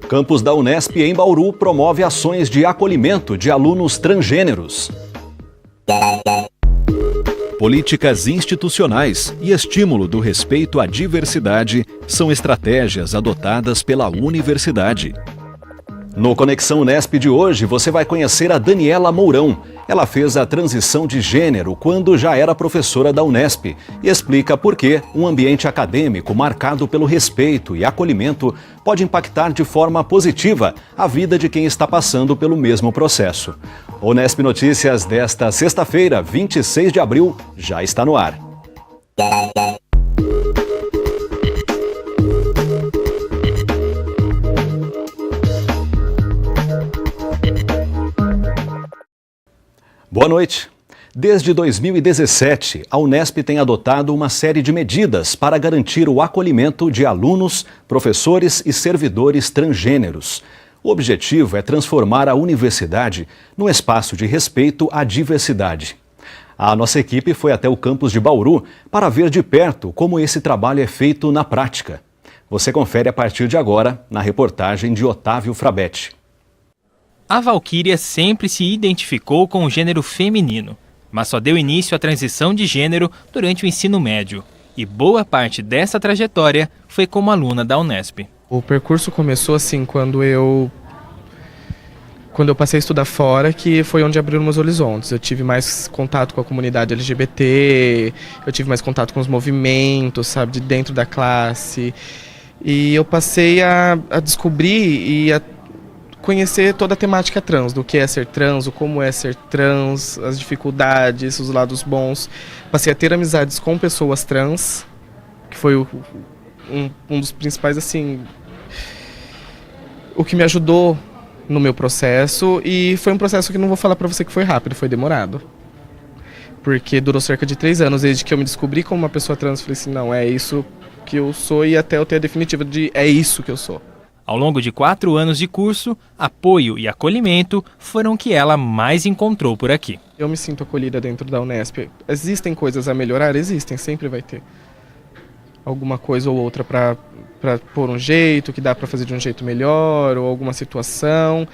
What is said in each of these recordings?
Campus da Unesp em Bauru promove ações de acolhimento de alunos transgêneros. Políticas institucionais e estímulo do respeito à diversidade são estratégias adotadas pela universidade. No Conexão Unesp de hoje, você vai conhecer a Daniela Mourão. Ela fez a transição de gênero quando já era professora da Unesp e explica por que um ambiente acadêmico marcado pelo respeito e acolhimento pode impactar de forma positiva a vida de quem está passando pelo mesmo processo. O Unesp Notícias desta sexta-feira, 26 de abril, já está no ar. Boa noite. Desde 2017, a Unesp tem adotado uma série de medidas para garantir o acolhimento de alunos, professores e servidores transgêneros. O objetivo é transformar a universidade num espaço de respeito à diversidade. A nossa equipe foi até o campus de Bauru para ver de perto como esse trabalho é feito na prática. Você confere a partir de agora na reportagem de Otávio Frabetti. A Valquíria sempre se identificou com o gênero feminino, mas só deu início à transição de gênero durante o ensino médio. E boa parte dessa trajetória foi como aluna da Unesp. O percurso começou assim quando eu passei a estudar fora, que foi onde abriram meus horizontes. Eu tive mais contato com a comunidade LGBT, eu tive mais contato com os movimentos, sabe, de dentro da classe. E eu passei a descobrir e a conhecer toda a temática trans, do que é ser trans, o como é ser trans, as dificuldades, os lados bons. Passei a ter amizades com pessoas trans, que foi um dos principais, assim, o que me ajudou no meu processo. E foi um processo que não vou falar pra você que foi rápido, foi demorado. Porque durou cerca de 3 anos, desde que eu me descobri como uma pessoa trans, falei assim, não, é isso que eu sou, e até eu ter a definitiva de é isso que eu sou. Ao longo de 4 anos de curso, apoio e acolhimento foram o que ela mais encontrou por aqui. Eu me sinto acolhida dentro da Unesp. Existem coisas a melhorar? Existem, sempre vai ter alguma coisa ou outra para pôr um jeito, que dá para fazer de um jeito melhor, ou alguma situação,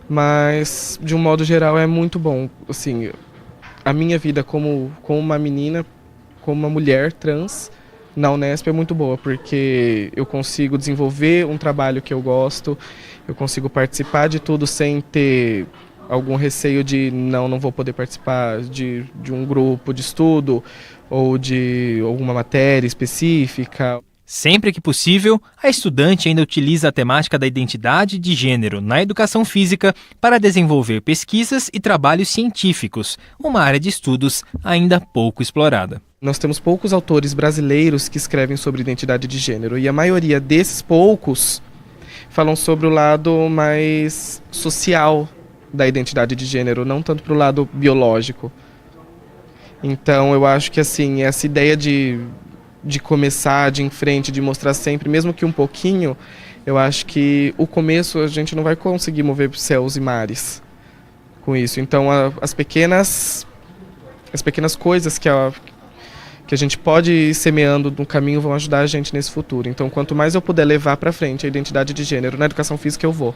mas de um modo geral é muito bom. Assim, a minha vida como uma menina, como uma mulher trans, na Unesp é muito boa, porque eu consigo desenvolver um trabalho que eu gosto, eu consigo participar de tudo sem ter algum receio de não vou poder participar de um grupo de estudo ou de alguma matéria específica. Sempre que possível, a estudante ainda utiliza a temática da identidade de gênero na educação física para desenvolver pesquisas e trabalhos científicos, uma área de estudos ainda pouco explorada. Nós temos poucos autores brasileiros que escrevem sobre identidade de gênero, e a maioria desses poucos falam sobre o lado mais social da identidade de gênero, não tanto para o lado biológico. Então eu acho que assim, essa ideia de começar de em frente, de mostrar sempre, mesmo que um pouquinho, eu acho que o começo a gente não vai conseguir mover céus e mares com isso. Então as pequenas coisas que a gente pode ir semeando no caminho vão ajudar a gente nesse futuro. Então, quanto mais eu puder levar para frente a identidade de gênero na educação física, eu vou.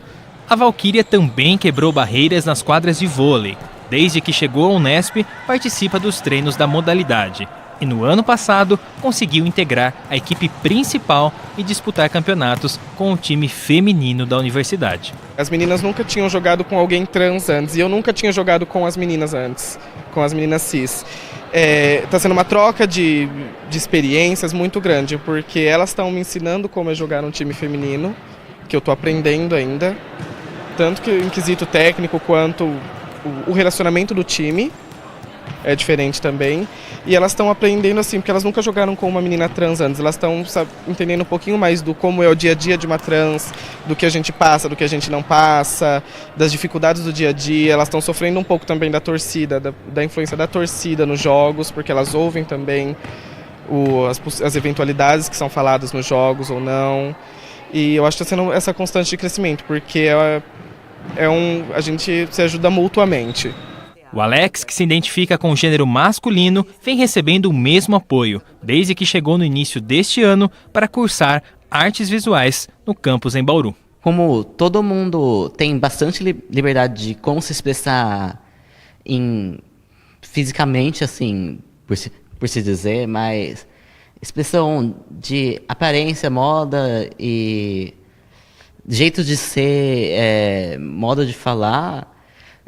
A Valquíria também quebrou barreiras nas quadras de vôlei. Desde que chegou à Unesp, participa dos treinos da modalidade. E no ano passado, conseguiu integrar a equipe principal e disputar campeonatos com o time feminino da universidade. As meninas nunca tinham jogado com alguém trans antes, e eu nunca tinha jogado com as meninas antes, com as meninas cis. Está sendo uma troca de experiências muito grande, porque elas estão me ensinando como é jogar um time feminino, que eu estou aprendendo ainda, tanto que em quesito técnico quanto o relacionamento do time é diferente também. E elas estão aprendendo assim, porque elas nunca jogaram com uma menina trans antes, elas estão entendendo um pouquinho mais do como é o dia a dia de uma trans, do que a gente passa, do que a gente não passa, das dificuldades do dia a dia. Elas estão sofrendo um pouco também da torcida, da influência da torcida nos jogos, porque elas ouvem também as eventualidades que são faladas nos jogos ou não. E eu acho que está sendo essa constante de crescimento, porque a gente se ajuda mutuamente. O Alex, que se identifica com o gênero masculino, vem recebendo o mesmo apoio, desde que chegou no início deste ano para cursar artes visuais no campus em Bauru. Como todo mundo tem bastante liberdade de como se expressar fisicamente, assim, por se dizer, mas expressão de aparência, moda e jeito de ser, modo de falar,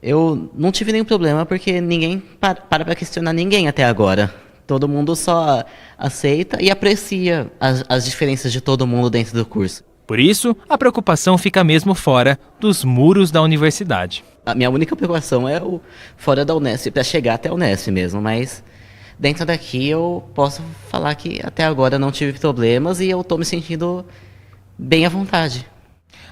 eu não tive nenhum problema porque ninguém para questionar ninguém até agora. Todo mundo só aceita e aprecia as diferenças de todo mundo dentro do curso. Por isso, a preocupação fica mesmo fora dos muros da universidade. A minha única preocupação é fora da Unesp, para chegar até a Unesp mesmo, mas dentro daqui eu posso falar que até agora não tive problemas e eu estou me sentindo bem à vontade.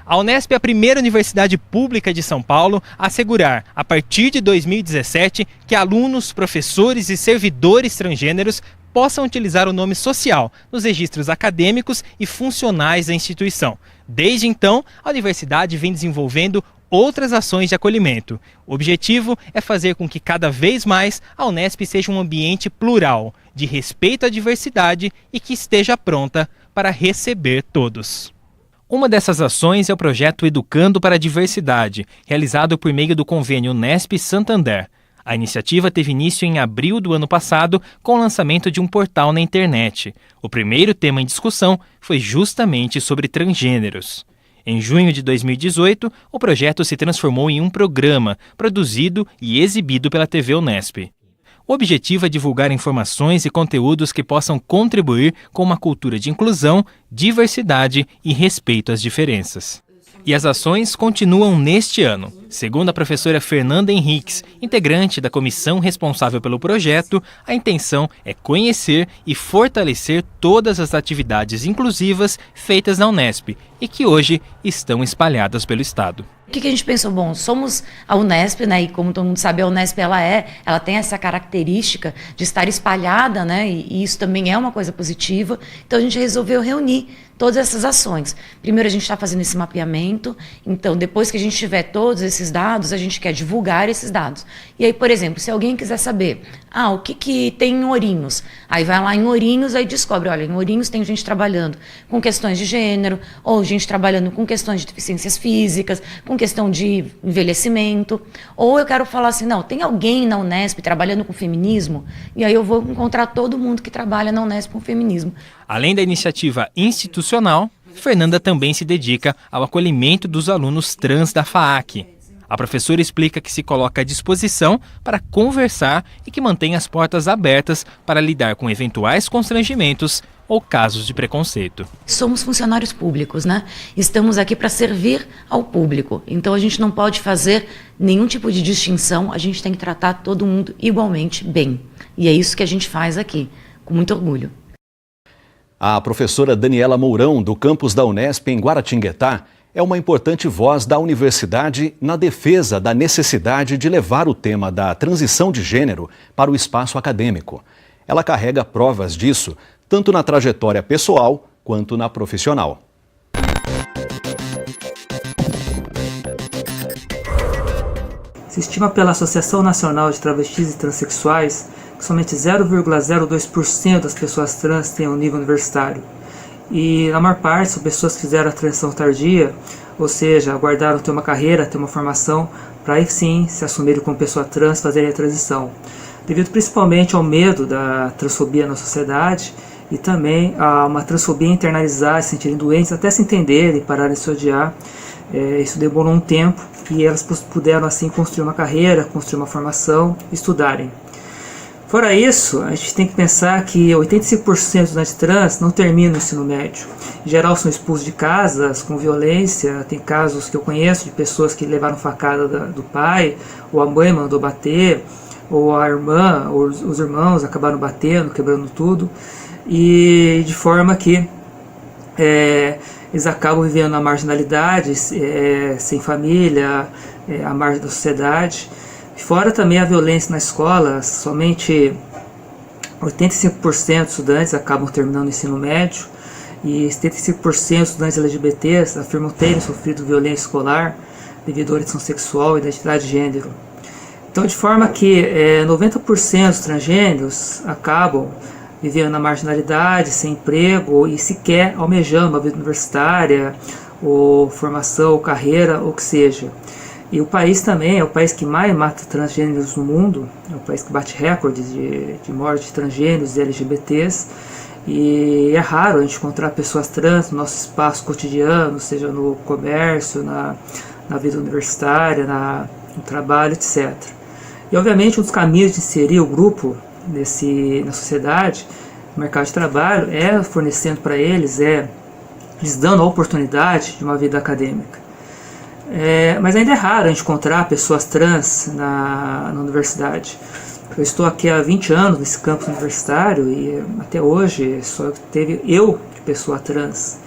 A Unesp é a primeira universidade pública de São Paulo a assegurar, a partir de 2017, que alunos, professores e servidores transgêneros possam utilizar o nome social nos registros acadêmicos e funcionais da instituição. Desde então, a universidade vem desenvolvendo outras ações de acolhimento. O objetivo é fazer com que cada vez mais a Unesp seja um ambiente plural, de respeito à diversidade e que esteja pronta para receber todos. Uma dessas ações é o projeto Educando para a Diversidade, realizado por meio do convênio Unesp-Santander. A iniciativa teve início em abril do ano passado com o lançamento de um portal na internet. O primeiro tema em discussão foi justamente sobre transgêneros. Em junho de 2018, o projeto se transformou em um programa produzido e exibido pela TV Unesp. O objetivo é divulgar informações e conteúdos que possam contribuir com uma cultura de inclusão, diversidade e respeito às diferenças. E as ações continuam neste ano. Segundo a professora Fernanda Henriques, integrante da comissão responsável pelo projeto, a intenção é conhecer e fortalecer todas as atividades inclusivas feitas na Unesp e que hoje estão espalhadas pelo estado. O que a gente pensou? Bom, somos a Unesp, né? E como todo mundo sabe, a Unesp ela tem essa característica de estar espalhada, né? E isso também é uma coisa positiva. Então a gente resolveu reunir todas essas ações. Primeiro a gente está fazendo esse mapeamento. Então depois que a gente tiver todos esses dados, a gente quer divulgar esses dados. E aí, por exemplo, se alguém quiser saber, o que tem em Ourinhos? Aí vai lá em Ourinhos, aí descobre, olha, em Ourinhos tem gente trabalhando com questões de gênero, ou gente trabalhando com questões de deficiências físicas, com questão de envelhecimento, ou eu quero falar assim, não, tem alguém na Unesp trabalhando com feminismo, e aí eu vou encontrar todo mundo que trabalha na Unesp com feminismo. Além da iniciativa institucional, Fernanda também se dedica ao acolhimento dos alunos trans da FAAC. A professora explica que se coloca à disposição para conversar e que mantém as portas abertas para lidar com eventuais constrangimentos ou casos de preconceito. Somos funcionários públicos, né? Estamos aqui para servir ao público. Então a gente não pode fazer nenhum tipo de distinção, a gente tem que tratar todo mundo igualmente bem. E é isso que a gente faz aqui, com muito orgulho. A professora Daniela Mourão, do campus da Unesp em Guaratinguetá, é uma importante voz da universidade na defesa da necessidade de levar o tema da transição de gênero para o espaço acadêmico. Ela carrega provas disso, tanto na trajetória pessoal quanto na profissional. Se estima pela Associação Nacional de Travestis e Transsexuais que somente 0,02% das pessoas trans têm um nível universitário. E na maior parte são pessoas que fizeram a transição tardia, ou seja, aguardaram ter uma carreira, ter uma formação, para aí sim se assumirem como pessoa trans, fazerem a transição. Devido principalmente ao medo da transfobia na sociedade e também a uma transfobia internalizar, se sentirem doentes, até se entenderem, pararem de se odiar. Isso demorou um tempo e elas puderam assim construir uma carreira, construir uma formação, estudarem. Fora isso, a gente tem que pensar que 85% dos estudantes trans não terminam o ensino médio. Em geral são expulsos de casas com violência, tem casos que eu conheço de pessoas que levaram facada do pai, ou a mãe mandou bater, ou a irmã, ou os irmãos acabaram batendo, quebrando tudo, e de forma que eles acabam vivendo na marginalidade, sem família, à margem da sociedade. Fora também a violência na escola, somente 85% dos estudantes acabam terminando o ensino médio e 75% dos estudantes LGBTs afirmam terem sofrido violência escolar devido à orientação sexual e identidade de gênero. Então, de forma que 90% dos transgêneros acabam vivendo na marginalidade, sem emprego e sequer almejando uma vida universitária ou formação, ou carreira, ou que seja. E o país também é o país que mais mata transgêneros no mundo, é o país que bate recordes de morte de transgêneros e LGBTs, e é raro a gente encontrar pessoas trans no nosso espaço cotidiano, seja no comércio, na vida universitária, no trabalho, etc. E obviamente um dos caminhos de inserir o grupo na sociedade, no mercado de trabalho, é fornecendo para eles, lhes dando a oportunidade de uma vida acadêmica. Mas ainda é raro a gente encontrar pessoas trans na universidade. Eu estou aqui há 20 anos nesse campus universitário e até hoje só teve eu de pessoa trans.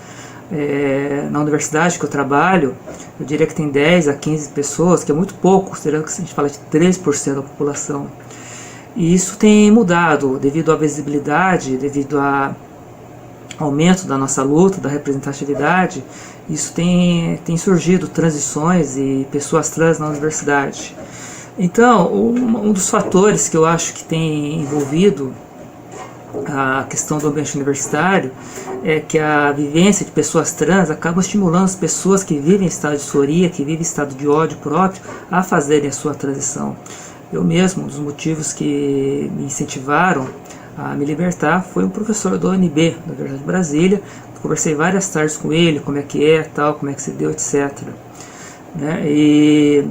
Na universidade que eu trabalho, eu diria que tem 10 a 15 pessoas, que é muito pouco, considerando que a gente fala de 3% da população. E isso tem mudado devido à visibilidade, devido ao aumento da nossa luta, da representatividade. Isso tem surgido transições e pessoas trans na universidade. Então, um dos fatores que eu acho que tem envolvido a questão do ambiente universitário é que a vivência de pessoas trans acaba estimulando as pessoas que vivem em estado de disforia, que vivem em estado de ódio próprio, a fazerem a sua transição. Eu mesmo, um dos motivos que me incentivaram a me libertar foi um professor da UNB, da Universidade de Brasília. Conversei várias tardes com ele, como é que é, tal, como é que se deu, etc. E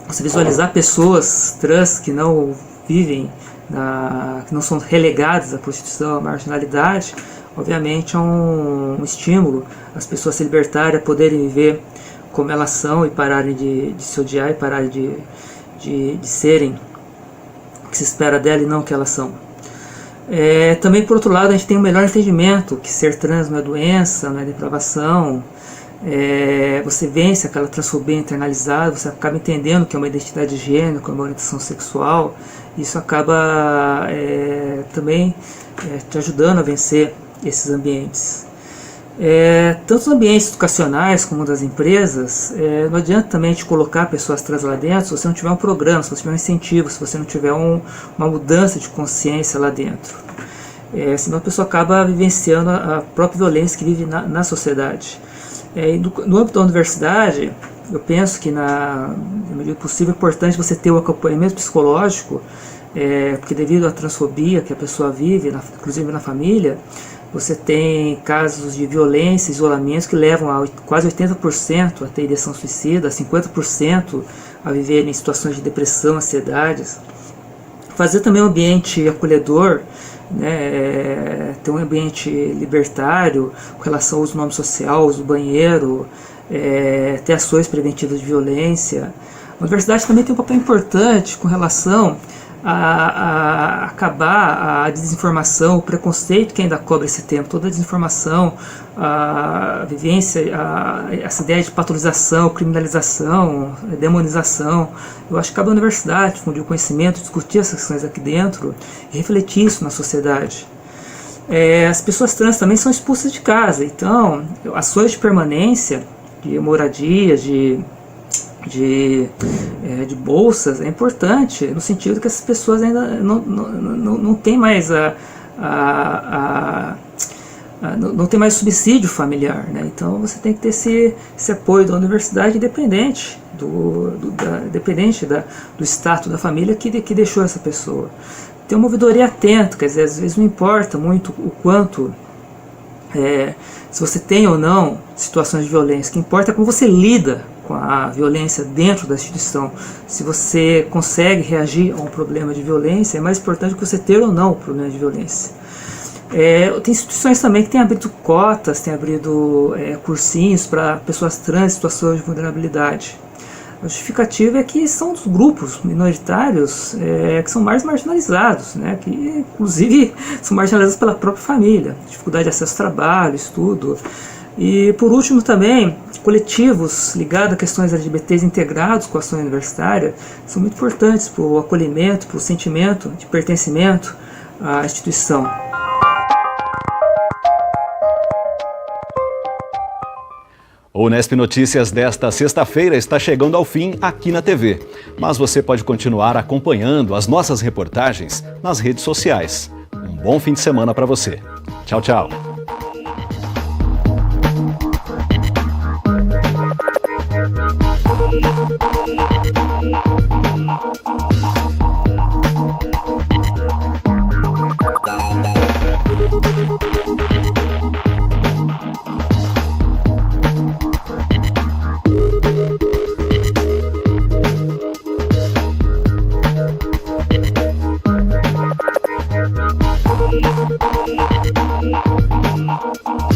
você visualizar pessoas trans que não vivem, que não são relegadas à prostituição, à marginalidade, obviamente é um estímulo as pessoas se libertarem, a poderem viver como elas são e pararem de se odiar e pararem de serem o que se espera dela e não o que elas são. Também, por outro lado, a gente tem um melhor entendimento que ser trans não é doença, não é depravação. Você vence aquela transfobia internalizada, você acaba entendendo que é uma identidade de gênero, que é uma orientação sexual. Isso acaba também te ajudando a vencer esses ambientes. Tanto os ambientes educacionais como das empresas, não adianta também te colocar pessoas trans lá dentro se você não tiver um programa, se você tiver um incentivo, se você não tiver uma mudança de consciência lá dentro. Senão a pessoa acaba vivenciando a própria violência que vive na sociedade. No âmbito da universidade, eu penso que, na medida do possível, é importante você ter o acompanhamento psicológico, porque devido à transfobia que a pessoa vive, inclusive na família, você tem casos de violência, isolamento, que levam a quase 80% a ter ideação suicida, 50% a viver em situações de depressão, ansiedades. Fazer também um ambiente acolhedor, ter um ambiente libertário com relação ao uso do nome social, uso do banheiro, ter ações preventivas de violência. A universidade também tem um papel importante com relação a acabar a desinformação, o preconceito que ainda cobre esse tempo, toda a desinformação, a vivência, essa ideia de patologização, criminalização, demonização. Eu acho que cabe à universidade difundir o conhecimento, discutir essas questões aqui dentro e refletir isso na sociedade. As pessoas trans também são expulsas de casa, então ações de permanência, de moradia, de bolsas é importante, no sentido que essas pessoas ainda não têm mais não tem mais subsídio familiar, Então você tem que ter esse apoio da universidade independente do status da família que deixou essa pessoa. Ter uma ouvidoria atenta, quer dizer, às vezes não importa muito o quanto se você tem ou não situações de violência, o que importa é como você lida com a violência dentro da instituição. Se você consegue reagir a um problema de violência, é mais importante que você ter ou não o problema de violência. Tem instituições também que têm abrido cotas, têm abrido cursinhos para pessoas trans em situações de vulnerabilidade. A justificativa é que são os grupos minoritários que são mais marginalizados, que inclusive são marginalizados pela própria família, dificuldade de acesso ao trabalho, estudo. E por último também, coletivos ligados a questões LGBTs integrados com a ação universitária são muito importantes para o acolhimento, para o sentimento de pertencimento à instituição. O Unesp Notícias desta sexta-feira está chegando ao fim aqui na TV. Mas você pode continuar acompanhando as nossas reportagens nas redes sociais. Um bom fim de semana para você. Tchau, tchau. We'll be right back.